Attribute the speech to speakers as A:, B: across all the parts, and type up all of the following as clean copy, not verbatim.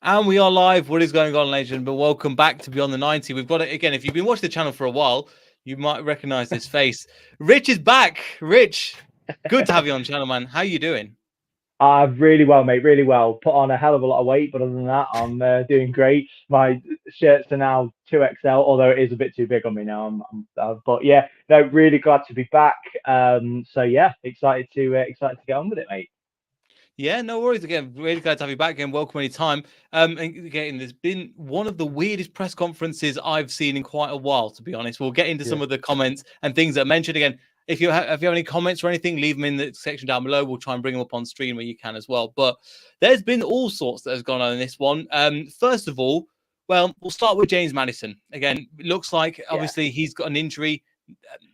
A: And we are live. What is going on, legend? But welcome back to Beyond the 90. We've got it again. If you've been watching the channel for a while, you might recognize this face. Rich is back. Rich, good to have you on the channel, man. How you doing?
B: Really well, mate. Really well. Put on a hell of a lot of weight, but other than that, I'm doing great. My shirts are now 2XL, although it is a bit too big on me now. But yeah, no, really glad to be back. So yeah, excited to get on with it, mate.
A: Yeah, no worries. Again, really glad to have you back again. Welcome anytime. And again, there's been one of the weirdest press conferences I've seen in quite a while, to be honest. We'll get into some of the comments and things that are mentioned again. If you have any comments or anything, leave them in the section down below. We'll try and bring them up on screen where you can as well. But there's been all sorts that has gone on in this one. First of all, well, we'll start with James Maddison. Again, it looks like obviously he's got an injury.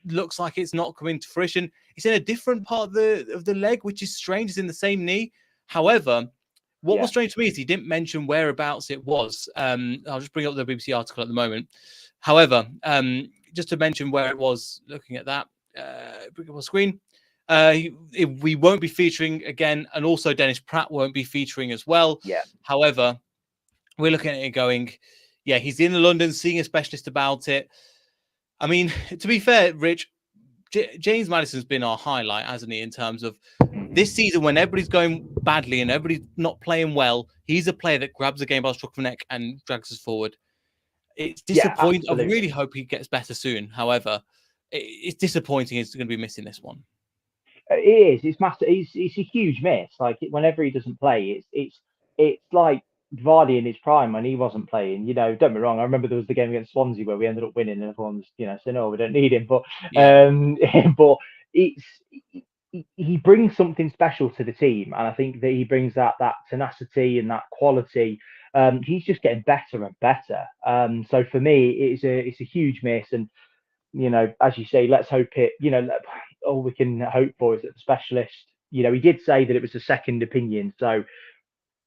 A: Looks like it's not coming to fruition. It's in a different part of the leg, which is strange. It's in the same knee. However, what was strange to me is he didn't mention whereabouts it was. I'll just bring up the BBC article at the moment. However, just to mention where it was, looking at that, bring up on screen. We won't be featuring again, and also Dennis Pratt won't be featuring as well.
B: Yeah.
A: However, we're looking at it going, yeah, he's in London seeing a specialist about it. I mean, to be fair, Rich, James Maddison's been our highlight, hasn't he, in terms of this season when everybody's going badly and everybody's not playing well. He's a player that grabs the game by the scruff of the neck and drags us forward. It's disappointing. I really hope he gets better soon. However, it's disappointing he's going to be missing this one.
B: It is. It's massive. It's a huge miss. Like whenever he doesn't play, it's like Vardy in his prime when he wasn't playing. You know, don't be wrong. I remember there was the game against Swansea where we ended up winning, and everyone's saying, "No, we don't need him." But but he brings something special to the team, and I think that he brings that tenacity and that quality. He's just getting better and better. So for me, it's a huge miss, and as you say, let's hope it. All we can hope for is that the specialist. He did say that it was a second opinion, so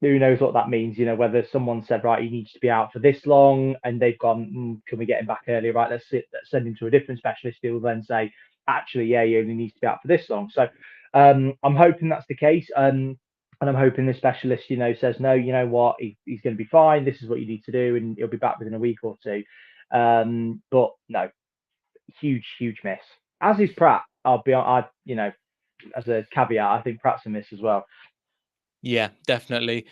B: who knows what that means? Whether someone said, right, he needs to be out for this long, and they've gone, can we get him back earlier? Right, let's send him to a different specialist. He'll then say, actually, yeah, he only needs to be out for this long. So I'm hoping that's the case. And I'm hoping the specialist, says, no, you know what, he's going to be fine. This is what you need to do, and he'll be back within a week or two. But no, huge miss. As is Pratt. As a caveat, I think Pratt's a miss as well.
A: Yeah, definitely.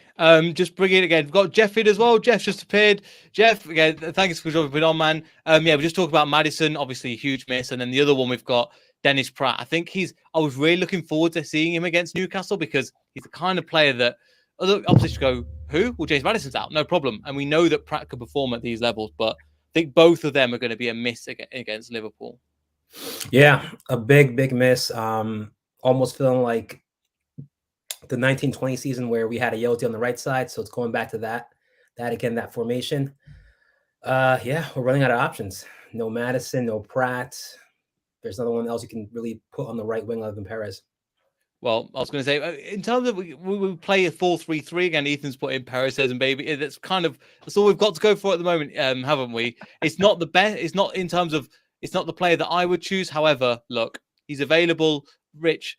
A: Just bring it again. We've got Jeff in as well. Jeff just appeared. Jeff, again, thanks for jumping on, man. Yeah, we just talked about Maddison, obviously a huge miss, and then the other one we've got Dennis Pratt. I think I was really looking forward to seeing him against Newcastle because he's the kind of player that other opposition go, who? Well, James Maddison's out, no problem. And we know that Pratt can perform at these levels, but I think both of them are going to be a miss against Liverpool.
C: Yeah, a big miss. Almost feeling like the 1920 season where we had a Yoti on the right side. So it's going back to that formation. Yeah, we're running out of options. No Maddison, no Pratt. There's another one else you can really put on the right wing other than Perez.
A: Well, I was going to say, in terms of we play a 4-3-3 again, Ethan's put in Perez and baby. That's all we've got to go for at the moment, haven't we? It's not the best. It's not in terms of, it's not the player that I would choose. However, look, he's available. Rich,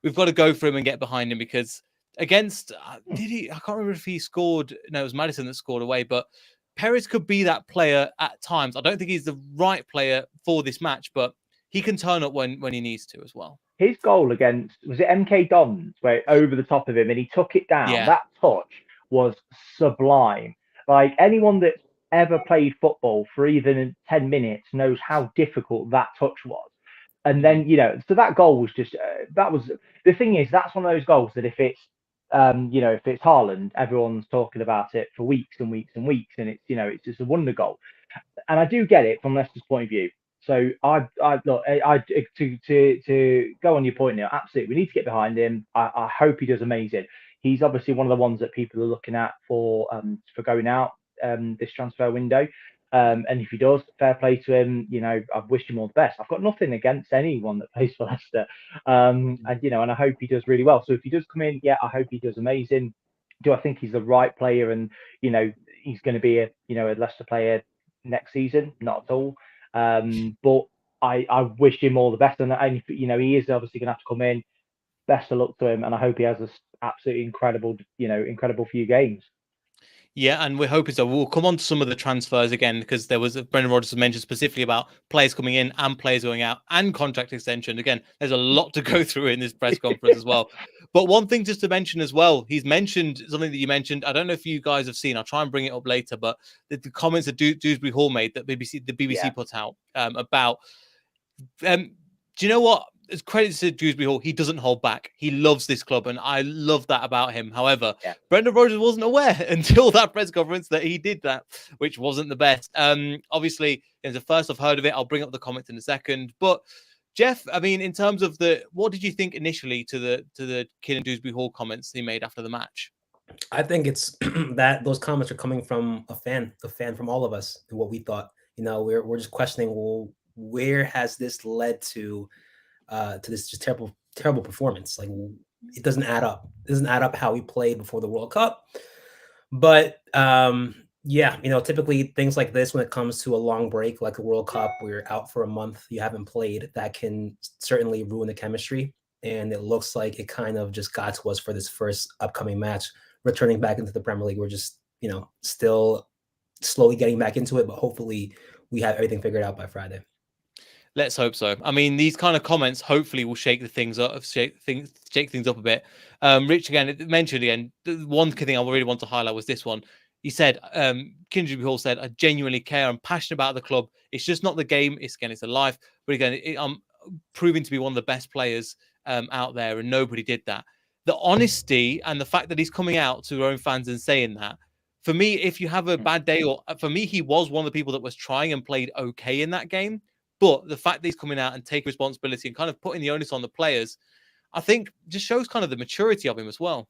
A: we've got to go for him and get behind him because against, I can't remember if he scored. No, it was Maddison that scored away, but Perez could be that player at times. I don't think he's the right player for this match, but he can turn up when he needs to as well.
B: His goal against, was it MK Dons, where over the top of him and he took it down? Yeah. That touch was sublime. Like anyone that's ever played football for even 10 minutes knows how difficult that touch was. And then, so that goal was just, that was, the thing is, that's one of those goals that if it's, if it's Haaland, everyone's talking about it for weeks and weeks and weeks. And it's, it's just a wonder goal. And I do get it from Leicester's point of view. So to go on your point now, absolutely, we need to get behind him. I hope he does amazing. He's obviously one of the ones that people are looking at for going out this transfer window. And if he does, fair play to him. I've wished him all the best. I've got nothing against anyone that plays for Leicester. And I hope he does really well. So if he does come in, yeah, I hope he does amazing. Do I think he's the right player and he's going to be a Leicester player next season? Not at all. But I wish him all the best, and he is obviously going to have to come in. Best of luck to him, and I hope he has an absolutely incredible few games.
A: Yeah, and we're hoping so. We'll come on to some of the transfers again because there was Brendan Rodgers mentioned specifically about players coming in and players going out and contract extension. Again, there's a lot to go through in this press conference as well. But one thing just to mention as well, he's mentioned something that you mentioned. I don't know if you guys have seen. I'll try and bring it up later. But the comments that Dewsbury-Hall made that the BBC put out about. Do you know what? As credit to Dewsbury-Hall, he doesn't hold back. He loves this club, and I love that about him. However, Brendan Rodgers wasn't aware until that press conference that he did that, which wasn't the best. Obviously, it's the first I've heard of it. I'll bring up the comments in a second. But Jeff, I mean, in terms of what did you think initially to the Kieran Dewsbury-Hall comments he made after the match?
C: I think it's that those comments are coming from a fan from all of us and what we thought. You know, we're just questioning, well, where has this led to this just terrible performance? Like, it doesn't add up. It doesn't add up how we played before the World Cup. But yeah, you know, typically things like this, when it comes to a long break like a World Cup, where you're out for a month, you haven't played, that can certainly ruin the chemistry. And it looks like it kind of just got to us for this first upcoming match. Returning back into the Premier League, we're just, you know, still slowly getting back into it, but hopefully we have everything figured out by Friday.
A: Let's hope so. I mean, these kind of comments hopefully will shake things up a bit. Rich again mentioned again. The one thing I really want to highlight was this one. He said, Kieran Hall said, "I genuinely care. I'm passionate about the club. It's just not the game. It's a life. But again, I'm proving to be one of the best players out there, and nobody did that." The honesty and the fact that he's coming out to their own fans and saying that, for me, if you have a bad day, or for me, he was one of the people that was trying and played okay in that game. But the fact that he's coming out and taking responsibility and kind of putting the onus on the players, I think just shows kind of the maturity of him as well.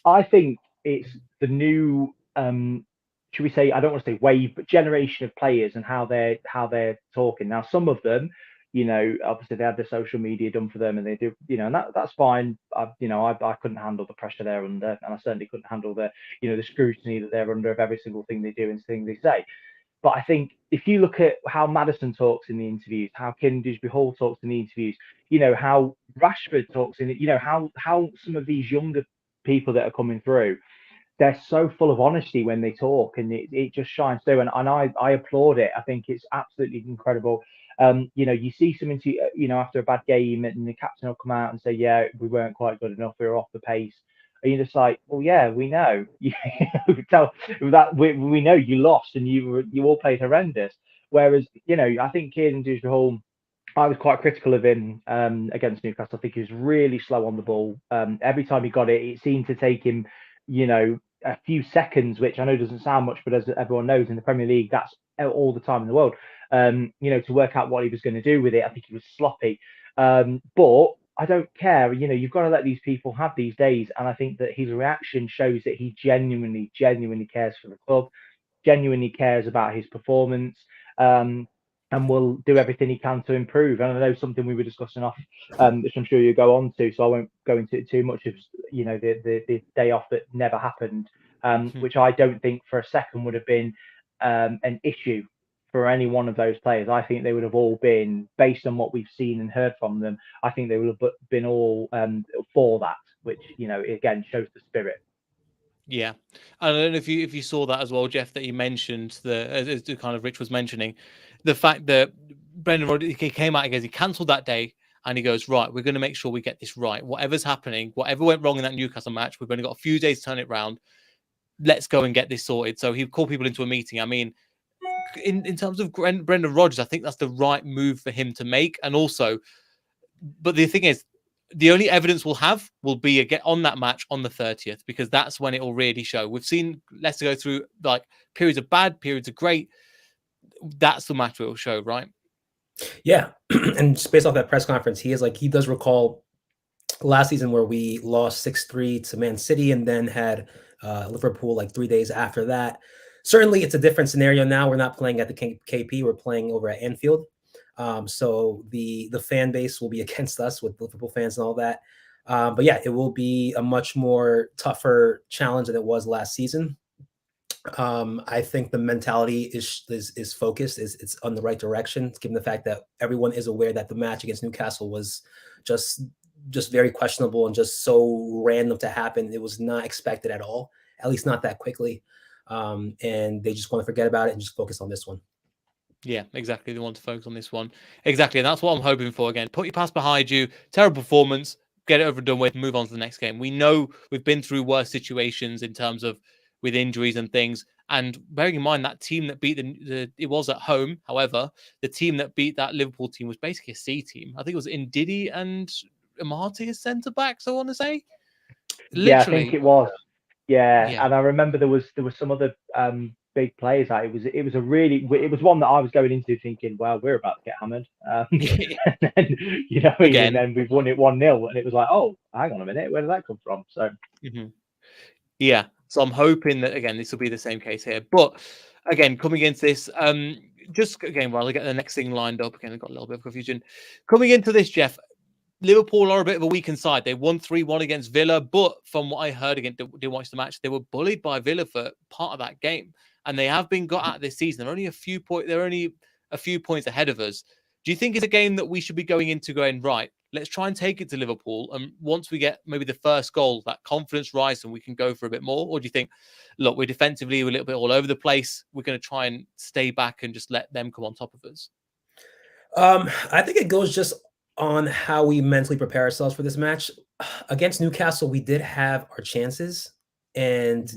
B: I think it's the new, should we say, I don't want to say wave, but generation of players and how they're talking. Now, some of them, you know, obviously they had the social media done for them, and they do, you know, and that's fine. I couldn't handle the pressure they're under, and I certainly couldn't handle the scrutiny that they're under of every single thing they do and thing they say. But I think if you look at how Maddison talks in the interviews, how Kieran Dewsbury-Hall talks in the interviews, you know, how Rashford talks in it, you know, how some of these younger people that are coming through, they're so full of honesty when they talk, and it just shines through. And I applaud it. I think it's absolutely incredible. You know, you see something after a bad game, and the captain will come out and say, "Yeah, we weren't quite good enough. We were off the pace." And you're just like, "Well, yeah, we know. We know you lost, and you all played horrendous." Whereas, you know, I think Kieran Dewsbury-Hall, I was quite critical of him against Newcastle. I think he was really slow on the ball. Every time he got it, it seemed to take him, you know, a few seconds, which I know doesn't sound much, but as everyone knows, in the Premier League, that's all the time in the world. You know, to work out what he was going to do with it. I think he was sloppy. But I don't care. You know, you've got to let these people have these days. And I think that his reaction shows that he genuinely cares for the club, genuinely cares about his performance, and will do everything he can to improve. And I know something we were discussing off, which I'm sure you'll go on to, so I won't go into it too much, of, you know, the day off that never happened, which I don't think for a second would have been an issue for any one of those players. I think they would have all been, based on what we've seen and heard from them, I think they would have been all for that, which, you know, again, shows the spirit.
A: Yeah, I don't know if you saw that as well, Jeff, that you mentioned as the kind of Rich was mentioning, the fact that Brendan Rodgers, he came out again, he cancelled that day, and he goes, right, we're going to make sure we get this right. Whatever's happening, whatever went wrong in that Newcastle match, we've only got a few days to turn it around. Let's go and get this sorted. So he called people into a meeting. I mean, in terms of Brendan Rodgers, I think that's the right move for him to make. And also, but the thing is, the only evidence we'll have will be on that match on the 30th, because that's when it will really show. We've seen Leicester go through like periods of bad, periods of great. That's the match it will show, right?
C: Yeah, and just based off that press conference, he does recall last season where we lost 6-3 to Man City, and then had Liverpool like 3 days after that. Certainly, it's a different scenario now. We're not playing at the KP; we're playing over at Anfield. So the fan base will be against us with Liverpool fans and all that. But yeah, it will be a much more tougher challenge than it was last season. I think the mentality is focused, it's on the right direction, given the fact that everyone is aware that the match against Newcastle was just just very questionable and just so random to happen. It was not expected at all, at least not that quickly. And they just want to forget about it and just focus on this one.
A: Yeah, exactly. They want to focus on this one. Exactly. And that's what I'm hoping for. Again, put your past behind you. Terrible performance. Get it over and done with. Move on to the next game. We know we've been through worse situations in terms of with injuries and things. And bearing in mind that team that beat it was at home. However, the team that beat that Liverpool team was basically a C team. I think it was Ndidi and Amartey as centre backs, I want to say. Literally.
B: Yeah, I think it was. Yeah.
A: Yeah.
B: And I remember there was some other big players. That it was one that I was going into thinking, well, we're about to get hammered. And then, and then we've won it 1-0, and it was like, oh, hang on a minute, where did that come from? So
A: yeah, so I'm hoping that again this will be the same case here. But again, coming into this, just again while I get the next thing lined up, again, I've got a little bit of confusion coming into this, Jeff. Liverpool are a bit of a weakened side. They won 3-1 against Villa, but from what I heard, again, didn't watch the match, they were bullied by Villa for part of that game, and they have been got at this season. They're only a few points ahead of us. Do you think it's a game that we should be going into going, right, let's try and take it to Liverpool, and once we get maybe the first goal, that confidence rise and we can go for a bit more? Or do you think, look, we're defensively a little bit all over the place, we're going to try and stay back and just let them come on top of us?
C: I think it goes just on how we mentally prepare ourselves for this match. Against Newcastle, we did have our chances, and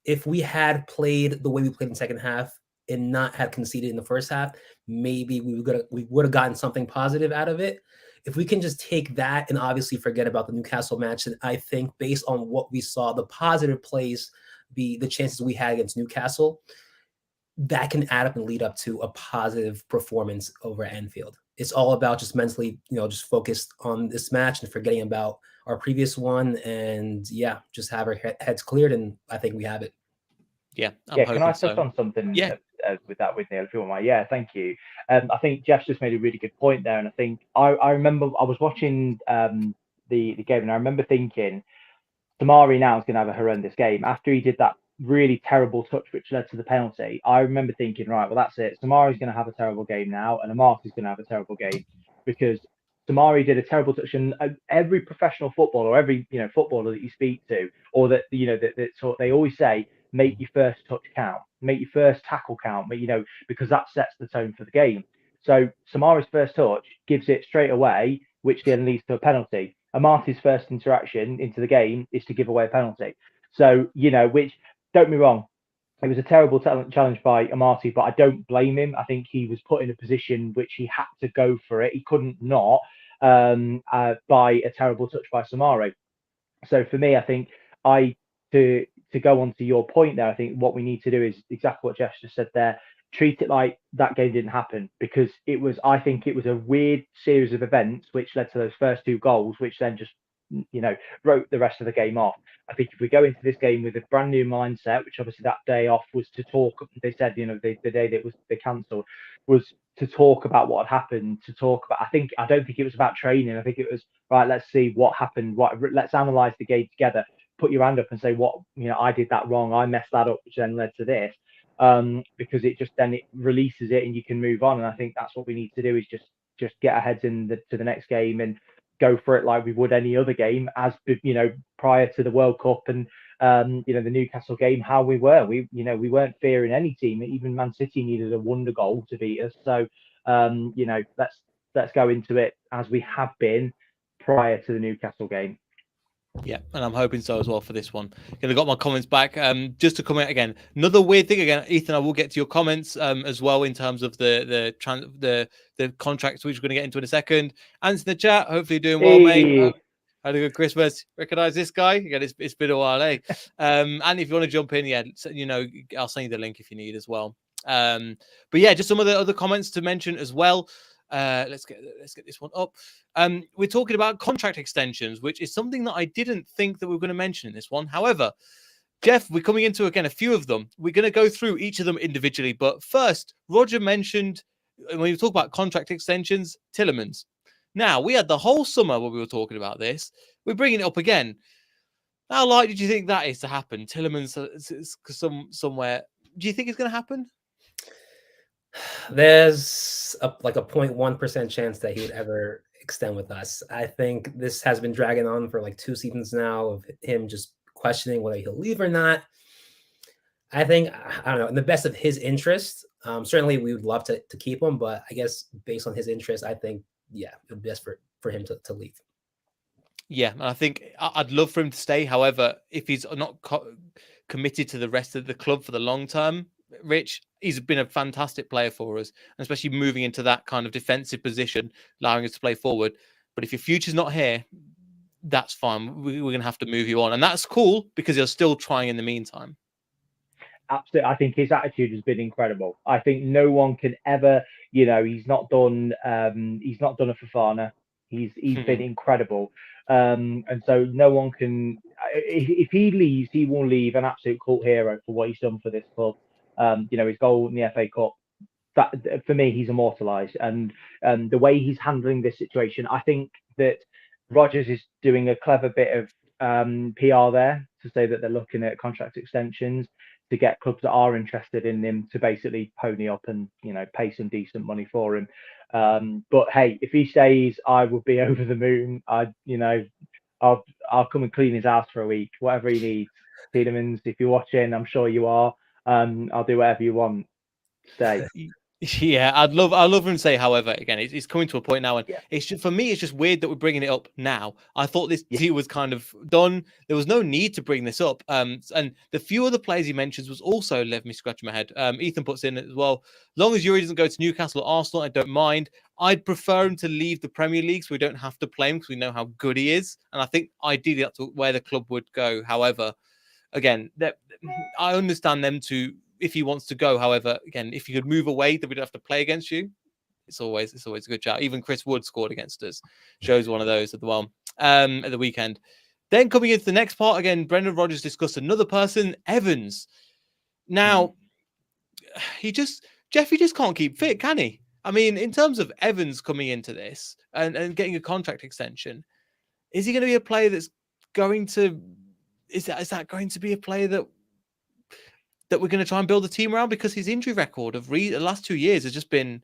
C: if we had played the way we played in the second half and not had conceded in the first half, maybe we would have gotten something positive out of it. If we can just take that and obviously forget about the Newcastle match, and I think based on what we saw, the positive plays, the chances we had against Newcastle, that can add up and lead up to a positive performance over at Anfield. It's all about just mentally, just focused on this match and forgetting about our previous one, and just have our heads cleared, and I think we have it.
A: Yeah,
B: can I touch on something with that with Neil, if you want? Yeah, thank you. I think Jeff's just made a really good point there, and I think I remember I was watching the game, and I remember thinking, Damari now is going to have a horrendous game after he did that really terrible touch which led to the penalty. I remember thinking, right, well, that's it. Damari's going to have a terrible game now, and Amartey's going to have a terrible game, because Damari did a terrible touch, and every professional footballer, every footballer that you speak to, or that they always say, make your first touch count, make your first tackle count, because that sets the tone for the game. So Samari's first touch gives it straight away, which then leads to a penalty. Amartey's first interaction into the game is to give away a penalty. So, which, don't be wrong, it was a terrible challenge by Amartey, but I don't blame him. I think he was put in a position which he had to go for it. He couldn't not by a terrible touch by Samari. So for me, I think to go on to your point there, I think what we need to do is exactly what Jeff just said there. Treat it like that game didn't happen, because I think it was a weird series of events which led to those first two goals, which then just wrote the rest of the game off. I think if we go into this game with a brand new mindset, which obviously that day off was to talk, they said, the day that they cancelled was to talk about what had happened, I don't think it was about training. I think it was, right, let's see what happened. Let's analyze the game together. Put your hand up and say, I did that wrong. I messed that up, which then led to this. Because it releases it and you can move on. And I think that's what we need to do, is just get our heads to the next game and go for it like we would any other game, as prior to the World Cup and the Newcastle game, how we were. We weren't fearing any team. Even Man City needed a wonder goal to beat us. So let's go into it as we have been prior to the Newcastle game.
A: Yeah, and I'm hoping so as well for this one. I got my comments back. Just to comment again, another weird thing again, Ethan. I will get to your comments as well in terms of the contracts, which we're going to get into in a second. Answer the chat. Hopefully, you're doing well, mate. Had a good Christmas. Recognize this guy? Again, it's been a while, eh? And if you want to jump in, I'll send you the link if you need as well. But yeah, just some of the other comments to mention as well. Let's get this one up. We're talking about contract extensions, which is something that I didn't think that we were going to mention in this one. However, Jeff, we're coming into again a few of them. We're going to go through each of them individually. But first, Roger mentioned when we talk about contract extensions, Tielemans. Now, we had the whole summer when we were talking about this. We're bringing it up again. How likely do you think that is to happen? Tielemans somewhere. Do you think it's going to happen?
C: There's like a 0.1% chance that he would ever extend with us. I think this has been dragging on for like 2 seasons now of him just questioning whether he'll leave or not. I think, I don't know, in the best of his interest, certainly we would love to keep him, but I guess based on his interest, I think, yeah, it would be best for him to leave.
A: Yeah, and I think I'd love for him to stay. However, if he's not committed to the rest of the club for the long term, Rich, he's been a fantastic player for us, and especially moving into that kind of defensive position, allowing us to play forward. But if your future's not here, that's fine. We're going to have to move you on. And that's cool because you're still trying in the meantime.
B: Absolutely. I think his attitude has been incredible. I think no one can ever, he's not done a Fofana. He's been incredible. And so no one can, if he leaves, he will leave an absolute cult hero for what he's done for this club. His goal in the FA Cup, that for me, he's immortalised. And the way he's handling this situation, I think that Rodgers is doing a clever bit of PR there to say that they're looking at contract extensions to get clubs that are interested in him to basically pony up and pay some decent money for him. But hey, if he stays, I would be over the moon. I'll come and clean his house for a week, whatever he needs. Tielemans, if you're watching, I'm sure you are. I'll do whatever you want. Stay.
A: Yeah, I'd love him to say. However, again, it's coming to a point now, and
B: Yeah.
A: it's just, for me, it's just weird that we're bringing it up now. I thought this deal was kind of done. There was no need to bring this up. And the few other players he mentions was also left me scratching my head. Ethan puts in as well. As long as Yuri doesn't go to Newcastle or Arsenal, I don't mind. I'd prefer him to leave the Premier League so we don't have to play him because we know how good he is. And I think ideally that's where the club would go. However, again, I understand them to. If he wants to go, however, again, if you could move away, that we don't have to play against you. It's always a good shout. Even Chris Wood scored against us. Shows one of those at the weekend. Then coming into the next part again, Brendan Rodgers discussed another person, Evans. Now, he just can't keep fit, can he? I mean, in terms of Evans coming into this and getting a contract extension, is he going to be a player that's going to? Is that going to be a player that we're going to try and build a team around, because his injury record of the last 2 years has just been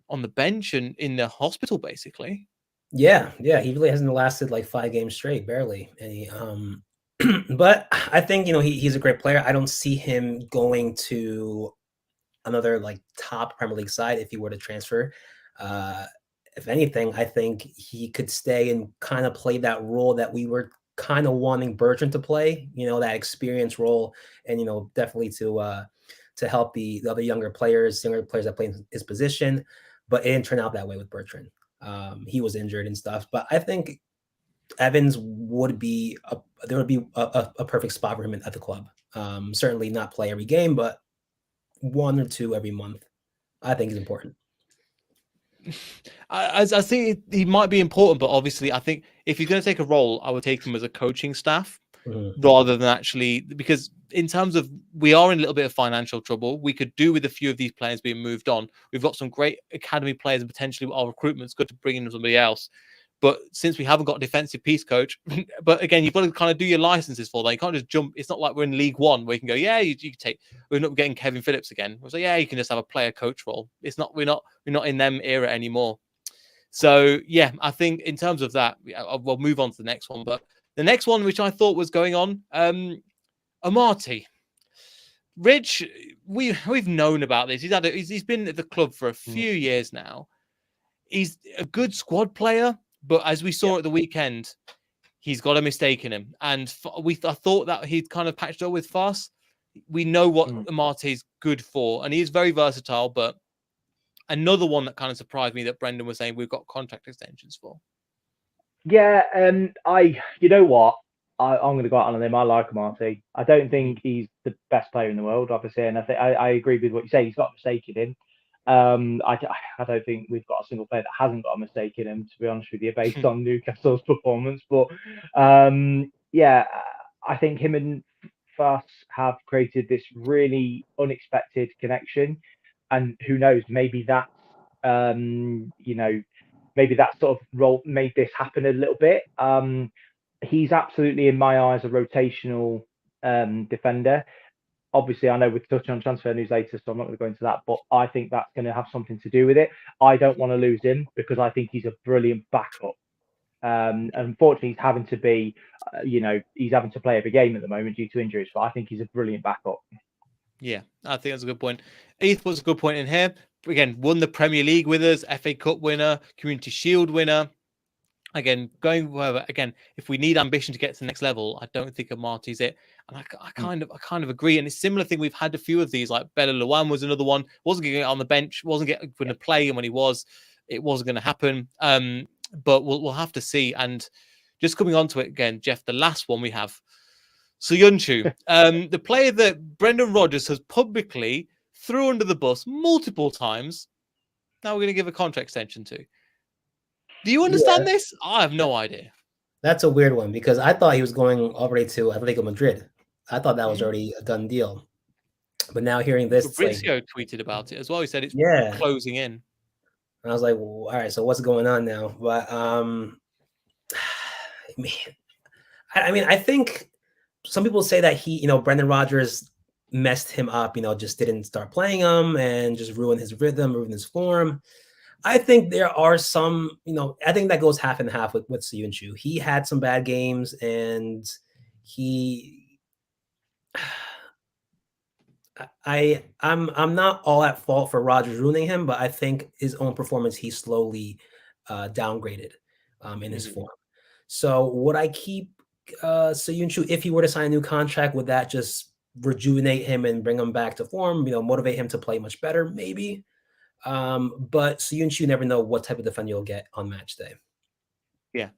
A: on the bench and in the hospital, basically.
C: Yeah, he really hasn't lasted like 5 games straight, barely. And he, but I think he's a great player. I don't see him going to another like top Premier League side if he were to transfer. If anything, I think he could stay and kind of play that role that we were kind of wanting Bertrand to play, that experience role, and definitely to help the other younger players that play in his position. But it didn't turn out that way with Bertrand. He was injured and stuff. But I think Evans would be a perfect spot for him at the club. Certainly not play every game, but 1 or 2 every month, I think is important.
A: I think he might be important, but obviously I think if he's going to take a role, I would take him as a coaching staff rather than actually, because in terms of, we are in a little bit of financial trouble. We could do with a few of these players being moved on. We've got some great academy players and potentially our recruitment's good to bring in somebody else. But since we haven't got a defensive piece coach, but again, you've got to kind of do your licenses for that. You can't just jump. It's not like we're in League One where you can go, yeah, you can take. We're not getting Kevin Phillips again. We're like, yeah, you can just have a player coach role. It's not. We're not in them era anymore. So yeah, I think in terms of that, we'll move on to the next one. But the next one, which I thought was going on, Amartey. Rich, we've known about this. He's been at the club for a few years now. He's a good squad player. But as we saw at the weekend, he's got a mistake in him. And I thought that he'd kind of patched up with Foss. We know what Amartey's good for. And he is very versatile. But another one that kind of surprised me that Brendan was saying we've got contract extensions for.
B: Yeah, you know what? I'm going to go out on a limb. I like Amartey. I don't think he's the best player in the world, obviously. And I agree with what you say. He's got a mistake in him. I don't think we've got a single player that hasn't got a mistake in him, to be honest with you, based on Newcastle's performance. But yeah, I think him and Foss have created this really unexpected connection, and who knows, maybe that's maybe that sort of role made this happen a little bit. He's absolutely, in my eyes, a rotational defender. obviously, I know we're touching on transfer news later, so I'm not going to go into that. But I think that's going to have something to do with it. I don't want to lose him because I think he's a brilliant backup. Unfortunately, he's having to be, he's having to play every game at the moment due to injuries. But I think he's a brilliant backup.
A: Yeah, I think that's a good point. Heath was a good point in here. Again, won the Premier League with us, FA Cup winner, Community Shield winner. Again, going wherever. Again, if we need ambition to get to the next level, I don't think Amartey's it. And I kind of agree. And it's a similar thing. We've had a few of these. Like Bella Luan was another one. Wasn't going to get on the bench. Wasn't going to play. And when he was, it wasn't going to happen. But we'll have to see. And just coming on to it again, Jeff, the last one we have, Soyuncu, the player that Brendan Rodgers has publicly threw under the bus multiple times. Now we're going to give a contract extension to. Do you understand this? I have no idea.
C: That's a weird one because I thought he was going already to Atletico Madrid. I thought that was already a done deal. But now hearing this,
A: Fabrizio tweeted about it as well. He said it's closing in.
C: And I was like, well, all right, so what's going on now? But I think some people say that Brendan Rodgers messed him up, just didn't start playing him and just ruined his rhythm, ruined his form. I think there are some, I think that goes half and half with Soyuncu. He had some bad games and I'm not all at fault for Rodgers ruining him, but I think his own performance, he slowly downgraded in his form. So would I keep Soyuncu if he were to sign a new contract? Would that just rejuvenate him and bring him back to form, motivate him to play much better? Maybe. But Soyuncu, you never know what type of defender you'll get on match day.
A: Yeah.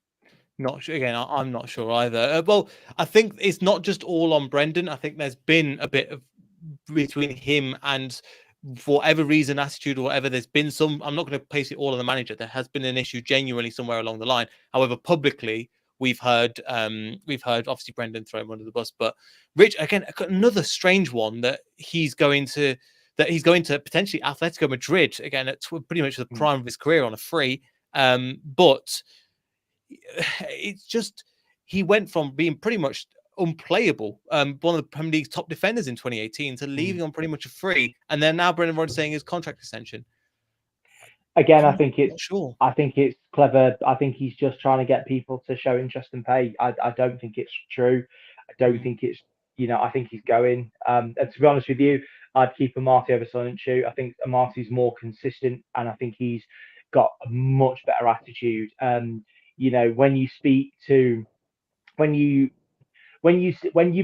A: Not sure. Again, I'm not sure either. Well, I think it's not just all on Brendan. I think there's been a bit of between him and, for whatever reason, attitude or whatever, there's been some. I'm not going to place it all on the manager. There has been an issue genuinely somewhere along the line. However, publicly, we've heard obviously Brendan throw him under the bus. But Rich, again, another strange one that he's going to potentially Atletico Madrid again at pretty much the prime of his career on a free. But it's just he went from being pretty much unplayable, one of the Premier League's top defenders in 2018, to leaving on pretty much a free, and then now Brendan Rodgers saying his contract extension.
B: Again, I think it's clever. I think he's just trying to get people to show interest and pay. I don't think it's true. I don't think it's, I think he's going. And to be honest with you, I'd keep Amartey over Soyuncu. I think Amartey's more consistent, and I think he's got a much better attitude. When you speak to, when you've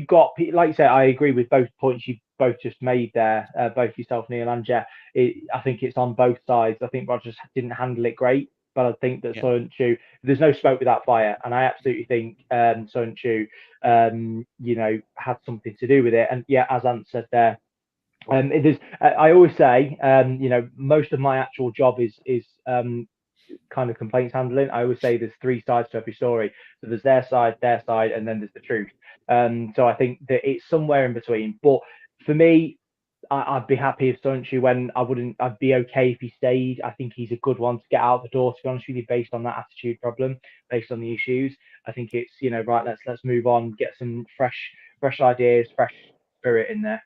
B: got, like you say, I agree with both points you both just made there, both yourself, Neil, and Jeff. I think it's on both sides. I think Rodgers didn't handle it great, but I think that Soyuncu, there's no smoke without fire, and I absolutely think Soyuncu, had something to do with it. And yeah, as Ant said there, it is. I always say, most of my actual job is kind of complaints handling. I always say there's three sides to every story. So there's their side, and then there's the truth. So I think that it's somewhere in between. But for me, I'd be happy if Soyuncu went. I'd be okay if he stayed. I think he's a good one to get out the door, to be honest with you, based on that attitude problem, based on the issues. I think it's, right, let's move on, get some fresh ideas, fresh spirit in there.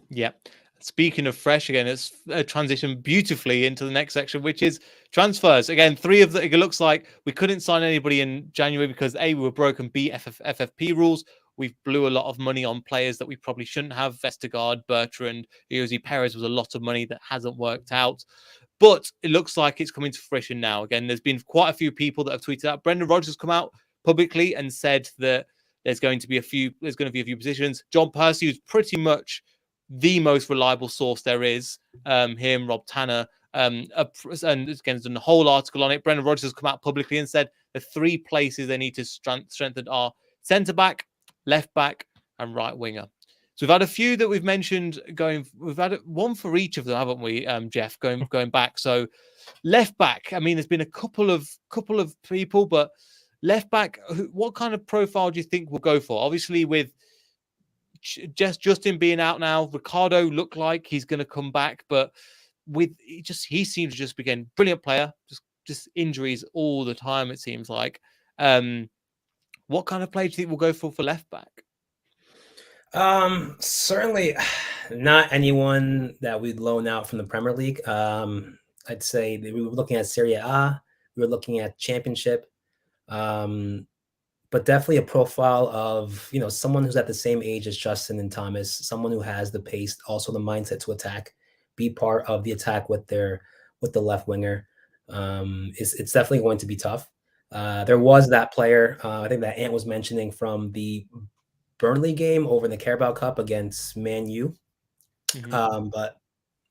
A: Yeah. Speaking of fresh, again, it's a transition beautifully into the next section, which is transfers. Again, three of the, it looks like we couldn't sign anybody in January because A, we were broken, B, FFP rules. We've blew a lot of money on players that we probably shouldn't have. Vestergaard, Bertrand, Jose Perez was a lot of money that hasn't worked out. But it looks like it's coming to fruition now. Again, there's been quite a few people that have tweeted out. Brendan Rodgers has come out publicly and said that there's going to be a few positions. John Percy, who's pretty much the most reliable source there is, him, Rob Tanner, and again, there's done a whole article on it. Brendan Rodgers has come out publicly and said the three places they need to strengthen are centre-back, left-back, and right winger. So we've had a few that we've mentioned going. We've had one for each of them, haven't we, Jeff? Going back. So left-back. I mean, there's been a couple of people, but left-back. What kind of profile do you think we'll go for? Obviously, with Justin being out now, Ricardo looked like he's going to come back, but he seems to just be a brilliant player. Just injuries all the time, it seems like. What kind of play do you think we'll go for left back?
C: Certainly not anyone that we'd loan out from the Premier League. I'd say that we were looking at Serie A, we were looking at Championship, but definitely a profile of someone who's at the same age as Justin and Thomas, someone who has the pace, also the mindset to attack, be part of the attack with the left winger. It's definitely going to be tough. There was that player, I think that Ant was mentioning from the Burnley game over in the Carabao Cup against Man U. But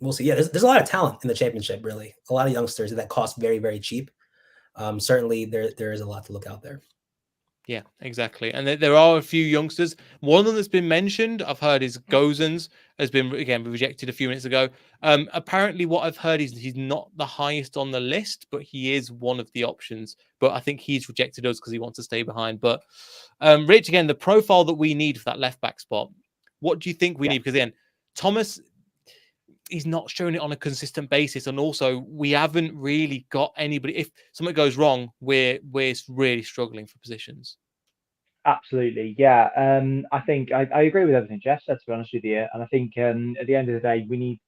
C: we'll see. Yeah, there's a lot of talent in the Championship, really. A lot of youngsters that cost very, very cheap. Certainly, there is a lot to look out there.
A: Yeah, exactly. And there are a few youngsters. One of them that's been mentioned, I've heard, is Gozens, has been, again, rejected a few minutes ago. Apparently, what I've heard is he's not the highest on the list, but he is one of the options. But I think he's rejected us because he wants to stay behind. But Rich, again, the profile that we need for that left-back spot, what do you think we need? Because, again, Thomas, he's not showing it on a consistent basis, and also we haven't really got anybody. If something goes wrong, we're really struggling for positions.
B: Absolutely, yeah. I think I agree with everything Jeff said, to be honest with you. And I think at the end of the day, we need.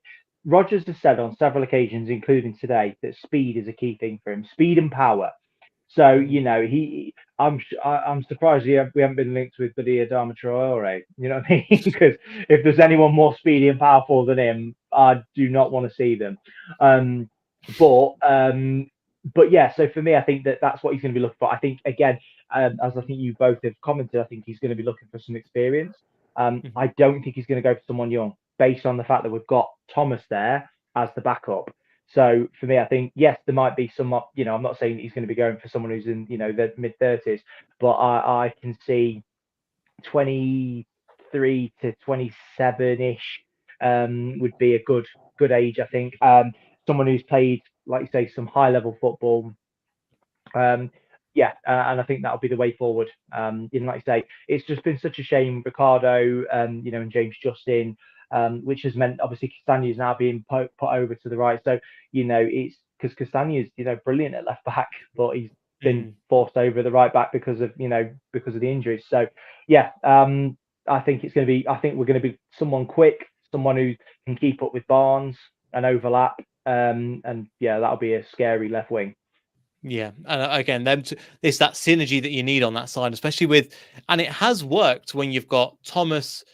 B: Rodgers has said on several occasions, including today, that speed is a key thing for him. Speed and power. So I'm surprised we haven't been linked with Adama Traore. You know what I mean? Because if there's anyone more speedy and powerful than him, I do not want to see them. But yeah. So for me, I think that's what he's going to be looking for. I think again, as I think you both have commented, I think he's going to be looking for some experience. I don't think he's going to go for someone young, based on the fact that we've got Thomas there as the backup. So for me, I think, yes, there might be some, I'm not saying that he's going to be going for someone who's in, the mid-30s, but I can see 23 to 27-ish would be a good age, I think. Someone who's played, like you say, some high-level football. And I think that'll be the way forward. Like you say, it's just been such a shame, Ricardo, and James Justin, which has meant obviously Castagna is now being put over to the right. So it's because Castagna is brilliant at left back, but he's been forced over the right back because of the injuries. So I think it's going to be. I think we're going to be someone quick, someone who can keep up with Barnes and overlap. And that'll be a scary left wing.
A: Yeah, and again, it's that synergy that you need on that side, especially and it has worked when you've got Thomas,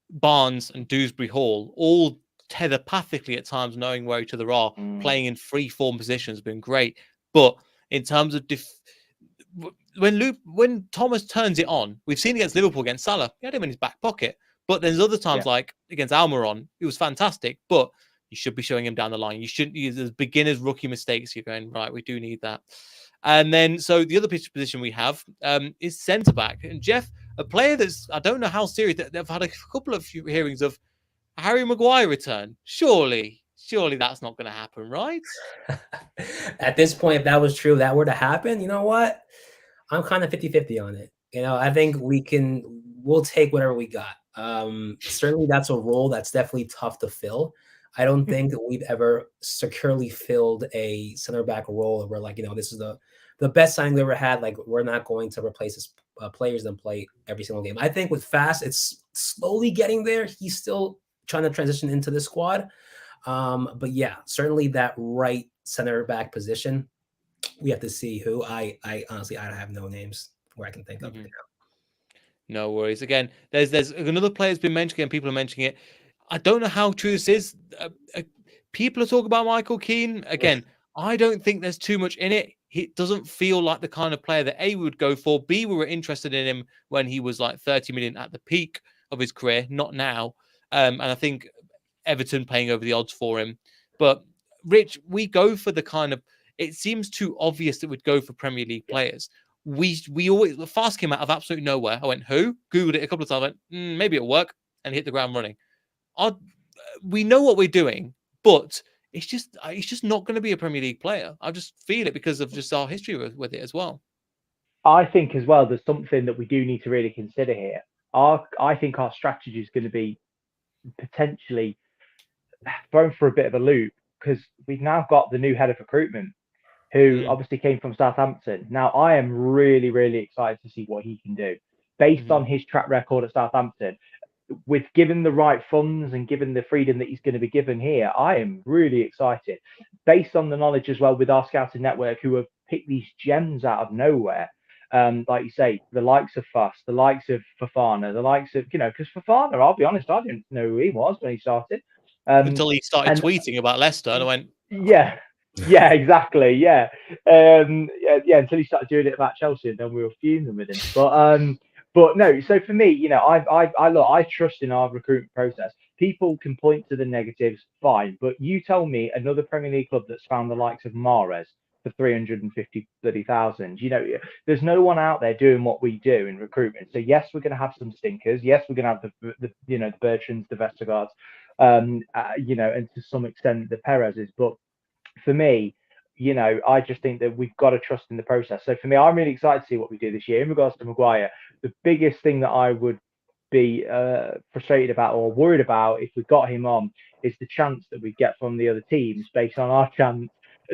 A: Barnes, and Dewsbury-Hall all telepathically at times knowing where each other are, playing in free form positions has been great. But in terms of when Thomas turns it on, we've seen against Liverpool against Salah, he had him in his back pocket. But there's other times like against Almiron, it was fantastic, but you should be showing him down the line. You shouldn't use as beginners rookie mistakes. You're going, right, we do need that. And then, so the other position we have is centre back. And Jeff, a player I don't know how serious, they've had a couple of hearings of Harry Maguire return. Surely that's not going to happen, right?
C: At this point, if that was true, that were to happen, you know what? I'm kind of 50-50 on it. I think we'll take whatever we got. Certainly that's a role that's definitely tough to fill. I don't think that we've ever securely filled a center back role where this is the best signing we ever had. Like, we're not going to replace his players and play every single game. I think with Fast, it's slowly getting there. He's still trying to transition into the squad. But yeah, certainly that right center back position, we have to see who. I honestly, I have no names where I can think of.
A: No worries. Again, there's another player that's been mentioned, and people are mentioning it. I don't know how true this is. People are talking about Michael Keane. Again, I don't think there's too much in it. He doesn't feel like the kind of player that A, we would go for. B, we were interested in him when he was like 30 million at the peak of his career, not now. And I think Everton paying over the odds for him. But Rich, we go for the kind of, it seems too obvious that we'd go for Premier League players. We always, the Fast came out of absolutely nowhere. I went, who? Googled it a couple of times. I went, maybe it'll work, and hit the ground running. We know what we're doing, but it's just not going to be a Premier League player. I just feel it because of just our history with it as well.
B: I think as well, there's something that we do need to really consider here. I think our strategy is going to be potentially thrown for a bit of a loop, because we've now got the new head of recruitment, who obviously came from Southampton. Now, I am really, really excited to see what he can do based on his track record at Southampton. with given the right funds and given the freedom that he's going to be given here, I am really excited, based on the knowledge as well with our scouting network, who have picked these gems out of nowhere. Like you say, the likes of Fuss, the likes of Fofana, the likes of, because Fofana, I'll be honest, I didn't know who he was when he started.
A: Until he started tweeting about Leicester, and I went,
B: yeah, exactly, yeah, until he started doing it about Chelsea, and then we were fuming with him. But no, so for me, I trust in our recruitment process. People can point to the negatives, fine, but you tell me another Premier League club that's found the likes of Mahrez for 350,000. There's no one out there doing what we do in recruitment. So yes, we're going to have some stinkers. Yes, we're going to have the Bertrands, the Vestergaards, and to some extent the Perez's. But for me, I just think that we've got to trust in the process. So for me, I'm really excited to see what we do this year. In regards to Maguire, the biggest thing that I would be frustrated about or worried about if we got him on is the chance that we get from the other teams based on our chance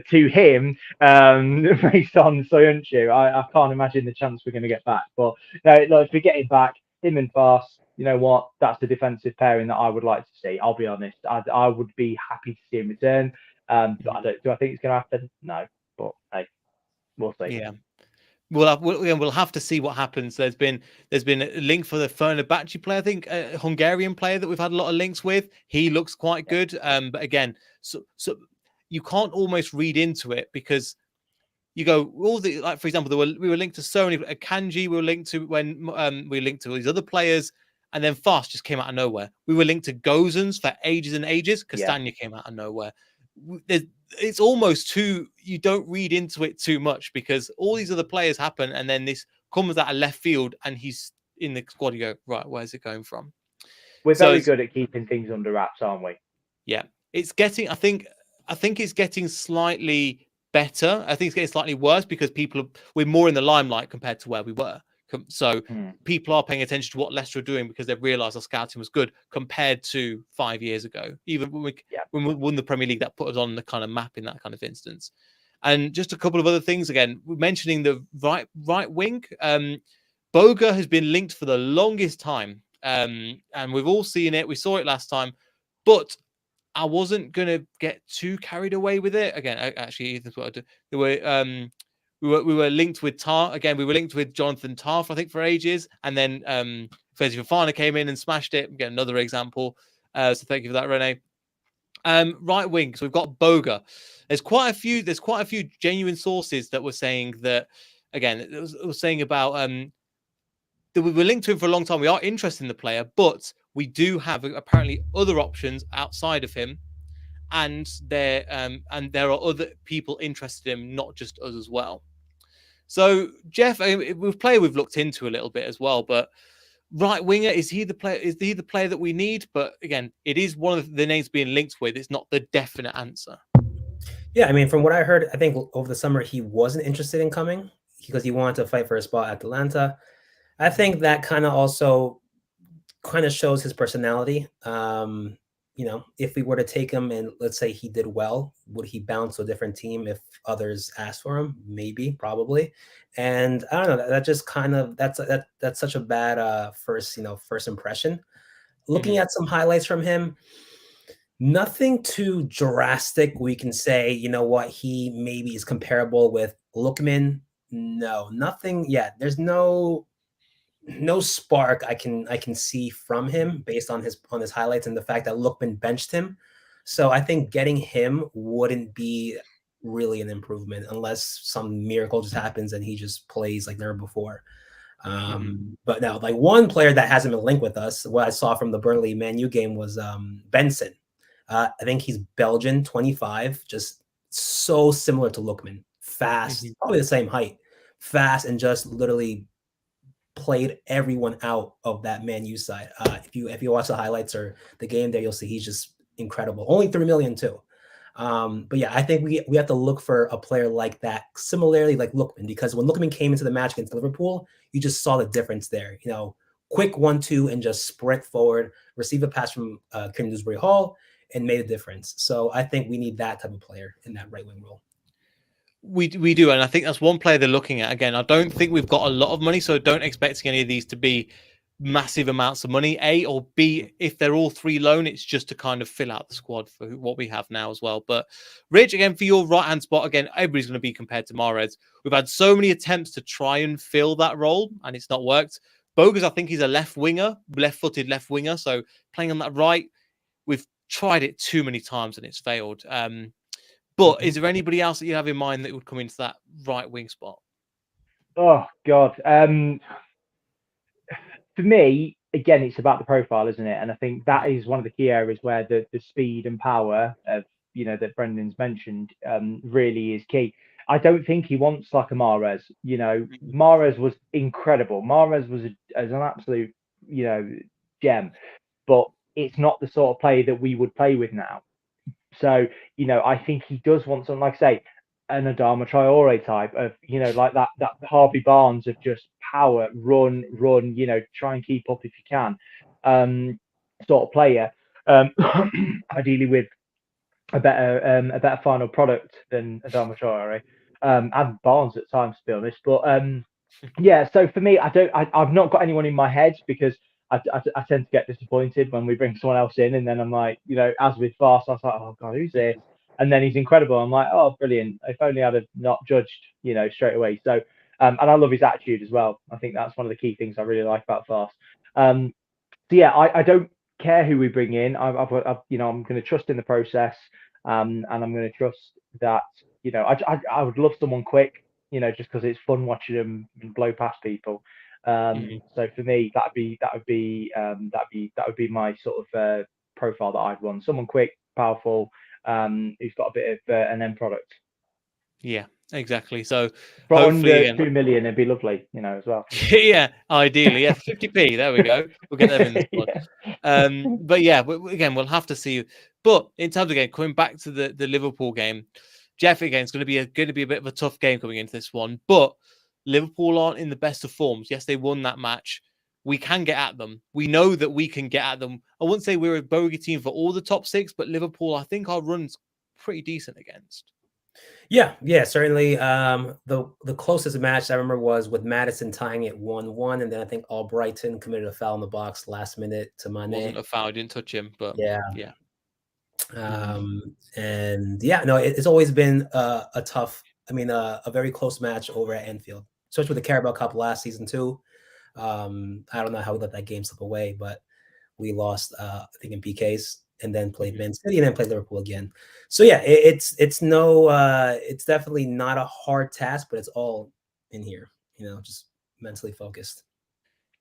B: to him, based on Soyuncu. I can't imagine the chance we're going to get back. But no, if we get it back, him and Fast, you know what? That's the defensive pairing that I would like to see. I'll be honest. I would be happy to see him return. But do I think it's going to happen? No. But hey, we'll see.
A: Yeah. We'll have to see what happens. There's been a link for the Fenerbahce player, I think, a Hungarian player that we've had a lot of links with. He looks quite good. But again, so you can't almost read into it, because you go like, for example, we were linked to Sony, Kanji. We were linked to when we linked to all these other players, and then Fast just came out of nowhere. We were linked to Gozens for ages and ages. Castagna came out of nowhere. It's almost you don't read into it too much, because all these other players happen, and then this comes out of left field, and he's in the squad. You go, right, where's it going from?
B: We're very good at keeping things under wraps, aren't we?
A: Yeah, it's getting. I think it's getting slightly better. I think it's getting slightly worse because we're more in the limelight compared to where we were. So people are paying attention to what Leicester are doing because they've realised our scouting was good compared to 5 years ago. Even when we won the Premier League, that put us on the kind of map in that kind of instance. And just a couple of other things. Again, we're mentioning the right wing. Boga has been linked for the longest time, and we've all seen it. We saw it last time, but I wasn't going to get too carried away with it. Again, actually, that's what I do. We were linked with Tar. Again, we were linked with Jonathan Tarf, I think, for ages. And then Fezi Fofana came in and smashed it. Again, another example. So thank you for that, Rene. Right wing. So we've got Boga. There's quite a few genuine sources that were saying that, again, it was saying about that we were linked to him for a long time. We are interested in the player, but we do have apparently other options outside of him, and there are other people interested in him, not just us as well. So Jeff, we've looked into a little bit as well, but right winger, is he the player that we need? But again, it is one of the names being linked with. It's not the definite answer.
C: Yeah, I mean, from what I heard, I think over the summer he wasn't interested in coming because he wanted to fight for a spot at Atalanta. I think that kind of shows his personality. If we were to take him and let's say he did well, would he bounce to a different team if others asked for him? Maybe, probably. And I don't know. That just that's such a bad first impression. Looking at some highlights from him, nothing too drastic. We can say, you know what, he maybe is comparable with Lookman. No, nothing yet. There's no spark I can see from him based on his highlights and the fact that Lookman benched him. So I think getting him wouldn't be really an improvement unless some miracle just happens and he just plays like never before. But now, like, one player that hasn't been linked with us, what I saw from the Burnley Man U game was Benson. I think he's Belgian, 25, just so similar to Lookman, fast, probably the same height, fast, and just literally played everyone out of that Man U side. If you watch the highlights or the game there, you'll see he's just incredible. Only 3 million too. But yeah, I think we have to look for a player like that, similarly like Lookman, because when Lookman came into the match against Liverpool, you just saw the difference there. Quick 1-2 and just sprint forward, receive a pass from Dewsbury-Hall, and made a difference. So I think we need that type of player in that right wing role.
A: We do, and I think that's one player they're looking at. Again, I don't think we've got a lot of money, so don't expect any of these to be massive amounts of money, A, or B, if they're all 3 loan, it's just to kind of fill out the squad for what we have now as well. But Rich, again, for your right-hand spot, again, everybody's going to be compared to Mahrez. We've had so many attempts to try and fill that role, and it's not worked. Bogus, I think he's a left-footed left winger, so playing on that right, we've tried it too many times and it's failed. But is there anybody else that you have in mind that would come into that right wing spot?
B: Oh God. For me, again, it's about the profile, isn't it? And I think that is one of the key areas where the speed and power of, that Brendan's mentioned really is key. I don't think he wants like a Mahrez. Mahrez was incredible. Mahrez was as an absolute, gem, but it's not the sort of player that we would play with now. So, I think he does want something, like I say, an Adama Traore type of, like that Harvey Barnes of just power, run, try and keep up if you can, sort of player. Ideally with a better final product than Adama Traore, and Barnes at times, to be honest. But yeah, so for me, I've not got anyone in my head, because I tend to get disappointed when we bring someone else in, and then I'm like, as with Fast, I was like, oh God, who's this? And then he's incredible. I'm like, oh, brilliant. If only I'd have not judged, straight away. So, and I love his attitude as well. I think that's one of the key things I really like about Fast. So yeah, I don't care who we bring in. I'm going to trust in the process, and I'm going to trust that, I would love someone quick, just because it's fun watching them blow past people. So for me, that would be my sort of profile that I'd want. Someone quick, powerful, who's got a bit of an end product.
A: Yeah, exactly. So
B: for under 2 million, it'd be lovely, as well.
A: Yeah, ideally, yeah, 50p. There we go. We'll get them in this one. Yeah. But yeah, again, we'll have to see. But in terms of, again, coming back to the Liverpool game, Jeff, again, it's going to be a bit of a tough game coming into this one. But Liverpool aren't in the best of forms. Yes, they won that match. We can get at them. We know that we can get at them. I wouldn't say we're a bogey team for all the top 6, but Liverpool, I think our run's pretty decent against.
C: Yeah, certainly. The closest match I remember was with Maddison tying it 1-1, and then I think Albrighton committed a foul in the box last minute to Mane.
A: It wasn't a foul, didn't touch him, but
C: yeah.
A: And
C: yeah, no, it's always been a tough, a very close match over at Anfield, especially with the Carabao Cup last season too. I don't know how we let that game slip away, but we lost, I think, in PKs, and then played Man City, and then played Liverpool again. So yeah, it's definitely not a hard task, but it's all in here, just mentally focused.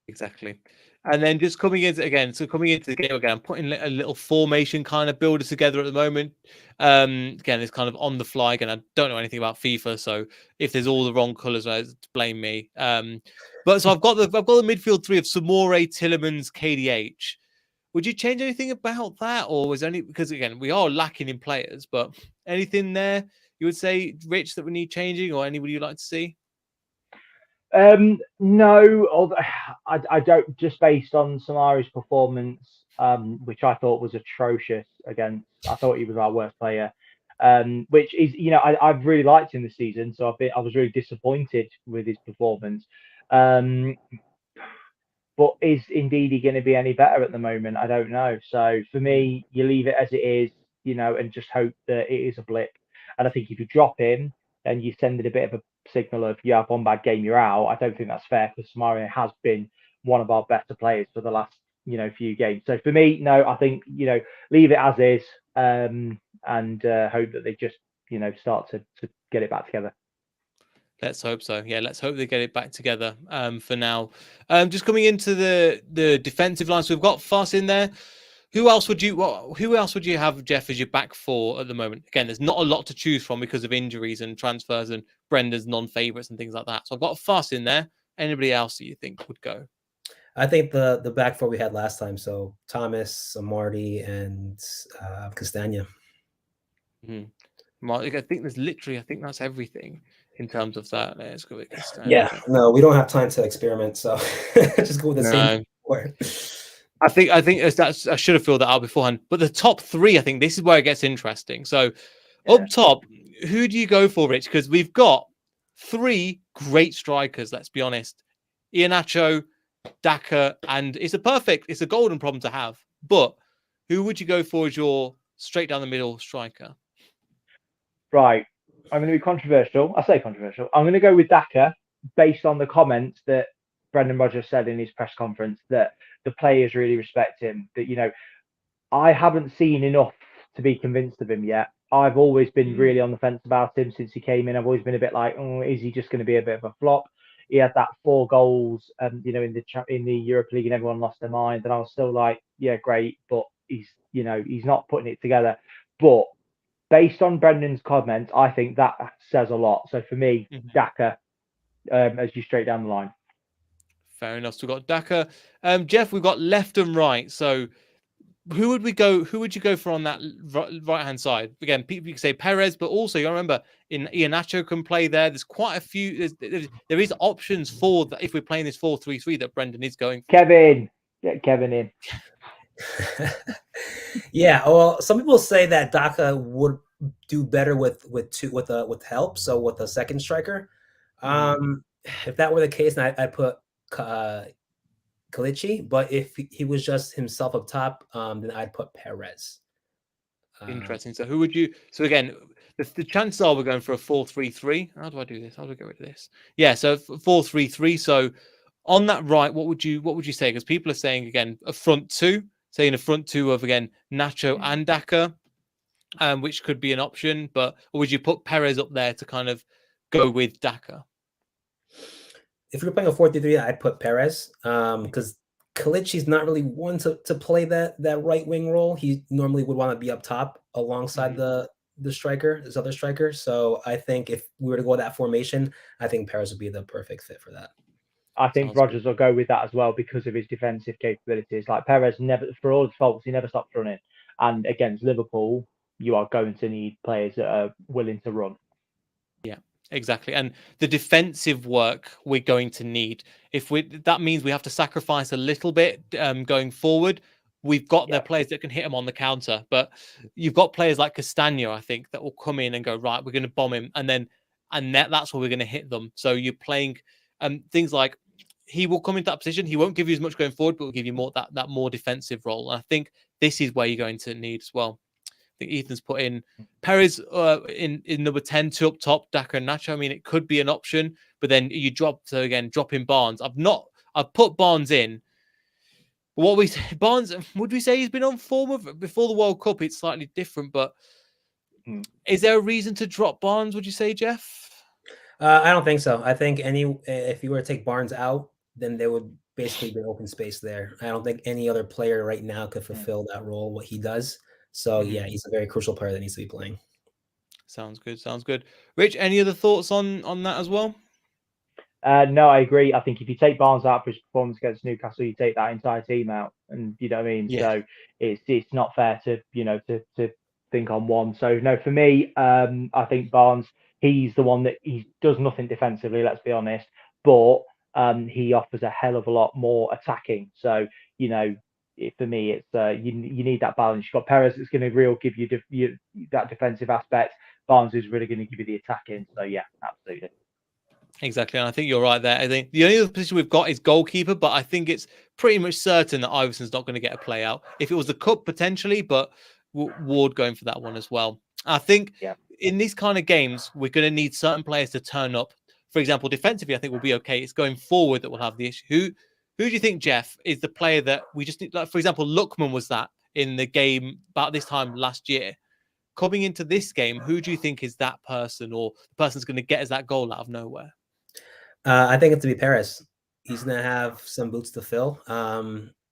A: Exactly. And then just coming into the game again, I'm putting a little formation kind of builder together at the moment. Again, it's kind of on the fly. Again, I don't know anything about FIFA, so if there's all the wrong colours, blame me. But so I've got the midfield 3 of Samore, Tielemans, KDH. Would you change anything about that, or was only because, again, we are lacking in players, but anything there you would say, Rich, that we need changing, or anybody you'd like to see?
B: No, I don't. Just based on Samare's performance, which I thought was atrocious against. I thought he was our worst player. Which is, I've really liked him this season, so I was really disappointed with his performance. But is indeed he going to be any better at the moment? I don't know. So for me, you leave it as it is, and just hope that it is a blip. And I think if you drop him, then you send it a bit of a signal of, you have one bad game, you're out. I don't think that's fair, because Samare has been one of our better players for the last, few games. So for me, no, I think, leave it as is, and hope that they just, start to get it back together.
A: Let's hope so. Yeah, let's hope they get it back together for now. Just coming into the defensive line, so we've got Fuss in there. Who else would you have, Jeff, as your back 4 at the moment? Again, there's not a lot to choose from because of injuries and transfers and Brenda's non-favourites and things like that. So I've got Fuss in there. Anybody else that you think would go?
C: I think the back 4 we had last time. So Thomas, Amartey, and Castagna.
A: I think that's everything in terms of that. Let's go with Castagna.
C: Yeah, no, we don't have time to experiment, so just go with the same 4.
A: I think I should have filled that out beforehand. But the top 3, I think this is where it gets interesting. So up top, who do you go for, Rich? Because we've got 3 great strikers, let's be honest. Iheanacho, Daka, and it's a golden problem to have. But who would you go for as your straight down the middle striker?
B: Right. I'm going to be controversial. I say controversial. I'm going to go with Daka based on the comments that Brendan Rodgers said in his press conference that the players really respect him. That, you know, I haven't seen enough to be convinced of him yet. I've always been really on the fence about him since he came in. I've always been a bit like, oh, is he just going to be a bit of a flop? He had that 4 goals, you know, in the Europa League, and everyone lost their mind. And I was still like, yeah, great, but he's not putting it together. But based on Brendan's comments, I think that says a lot. So for me, Daka, as you straight down the line.
A: Fair enough. So we've got Daka. Jeff, we've got left and right. So who would we go? Who would you go for on that right-hand side? Again, people can say Perez, but also you remember Iheanacho can play there. There's quite a few. There is options for that if we're playing this 4-3-3 that Brendan is going for.
B: Kevin, get Kevin in.
C: Yeah, well, some people say that Daka would do better with help, so with a second striker. If that were the case, then I'd put Kalichi, but if he was just himself up top, then I'd put Perez.
A: Interesting. So who would you? So again, the chances are we're going for a 4-3-3. How do I do this? How do I get rid of this? Yeah, so 4-3-3. So on that right, what would you say? Because people are saying again a front two, saying a front two of again Nacho and Daka, which could be an option. But or would you put Perez up there to kind of go with Daka?
C: If you're playing a 4-3-3, I'd put Perez because Kalichi's not really one to play that right wing role. He normally would want to be up top alongside the striker, this other striker. So I think if we were to go that formation, I think Perez would be the perfect fit for that.
B: I think Rodgers will go with that as well because of his defensive capabilities. Like Perez never, for all his faults, he never stops running. And against Liverpool, you are going to need players that are willing to run.
A: Yeah, exactly. And the defensive work we're going to need. That means we have to sacrifice a little bit going forward. We've got their players that can hit him on the counter, but you've got players like Castagno, I think, that will come in and go, right, we're going to bomb him, and that's where we're going to hit them. So you're playing things like he will come into that position. He won't give you as much going forward, but will give you more that more defensive role. And I think this is where you're going to need as well. I think Ethan's put in Perez in number 10, 2 up top, Daka and Nacho. I mean, it could be an option, but then you drop in Barnes. I've put Barnes in. Barnes, would we say he's been on form before the World Cup? It's slightly different, but is there a reason to drop Barnes? Would you say, Jeff?
C: I don't think so. I think if you were to take Barnes out, then there would basically be open space there. I don't think any other player right now could fulfill that role, what he does. So yeah, he's a very crucial player that needs to be playing.
A: Sounds good. Rich, any other thoughts on that as well?
B: No, I agree. I think if you take Barnes out for his performance against Newcastle, you take that entire team out, and you know what I mean. Yeah. So it's not fair to to think on one. So no, for me, I think Barnes, he's the one that he does nothing defensively. Let's be honest, but he offers a hell of a lot more attacking. So for me, it's you need that balance. You've got Perez that's going to give you that defensive aspect. Barnes is really going to give you the attacking. So yeah, absolutely.
A: Exactly, and I think you're right there. I think the only other position we've got is goalkeeper, but I think it's pretty much certain that Iverson's not going to get a play out. If it was the cup, potentially, but Ward going for that one as well. I think in these kind of games, we're going to need certain players to turn up. For example, defensively, I think we'll be okay. It's going forward that we'll have the issue. Who do you think, Jeff, is the player that we just need? Like, for example, Lookman was that in the game about this time last year. Coming into this game, who do you think is that person, or the person that's going to get us that goal out of nowhere?
C: I think it's to be Perez. He's going to have some boots to fill.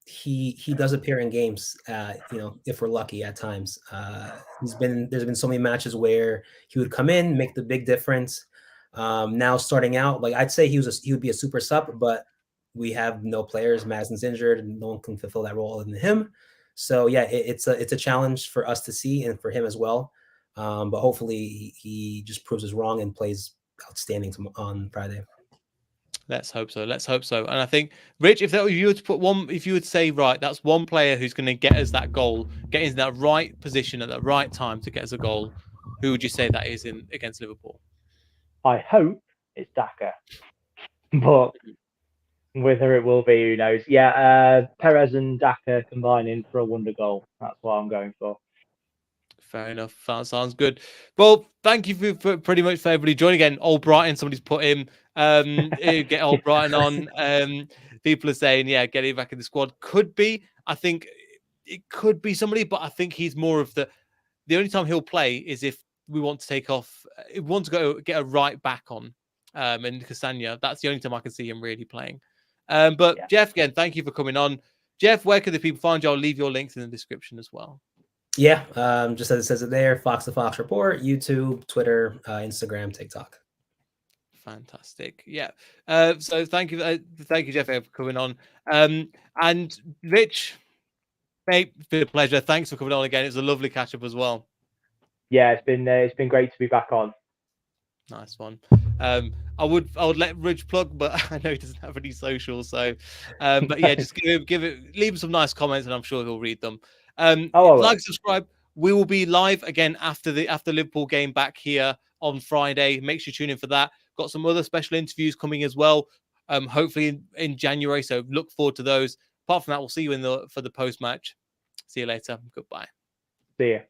C: He does appear in games, if we're lucky at times. There's been so many matches where he would come in, make the big difference. Now starting out, like I'd say he would be a super sub, but we have no players. Maddison's injured, and no one can fulfill that role other than him. So yeah, it's a challenge for us to see and for him as well. But hopefully he just proves us wrong and plays outstanding on Friday.
A: Let's hope so. And I think, Rich, if you would say, right, that's one player who's going to get us that goal, get in that right position at the right time to get us a goal, who would you say that is against Liverpool?
B: I hope it's Daka, but Whether it will be, who knows? Yeah, Perez and Daka combining for a wonder goal. That's what I'm going for.
A: Fair enough. That sounds good. Well, thank you for pretty much for everybody joining again. Old Brighton, somebody's put him. Get Old Brighton on. People are saying, yeah, get him back in the squad. Could be. I think it could be somebody, but I think he's more of the only time he'll play is if we want to take off. If we want to go get a right back on. And Castagna, that's the only time I can see him really playing. But yeah. Jeff, again, thank you for coming on. Jeff, where can the people find you? I'll leave your links in the description as well.
C: Yeah, just as it says it there, Fox to Fox Report, YouTube, Twitter, Instagram, TikTok.
A: Fantastic. Yeah. So thank you, Jeff, for coming on. And Rich, mate, it's been a pleasure. Thanks for coming on again. It's a lovely catch up as well.
B: Yeah, it's been great to be back on.
A: Nice one. I would let Rich plug, but I know he doesn't have any socials. So, but yeah, just leave him some nice comments, and I'm sure he'll read them. Like, subscribe. We will be live again after the Liverpool game back here on Friday. Make sure you tune in for that. Got some other special interviews coming as well. Hopefully in January. So look forward to those. Apart from that, we'll see you for the post match. See you later. Goodbye.
B: See you.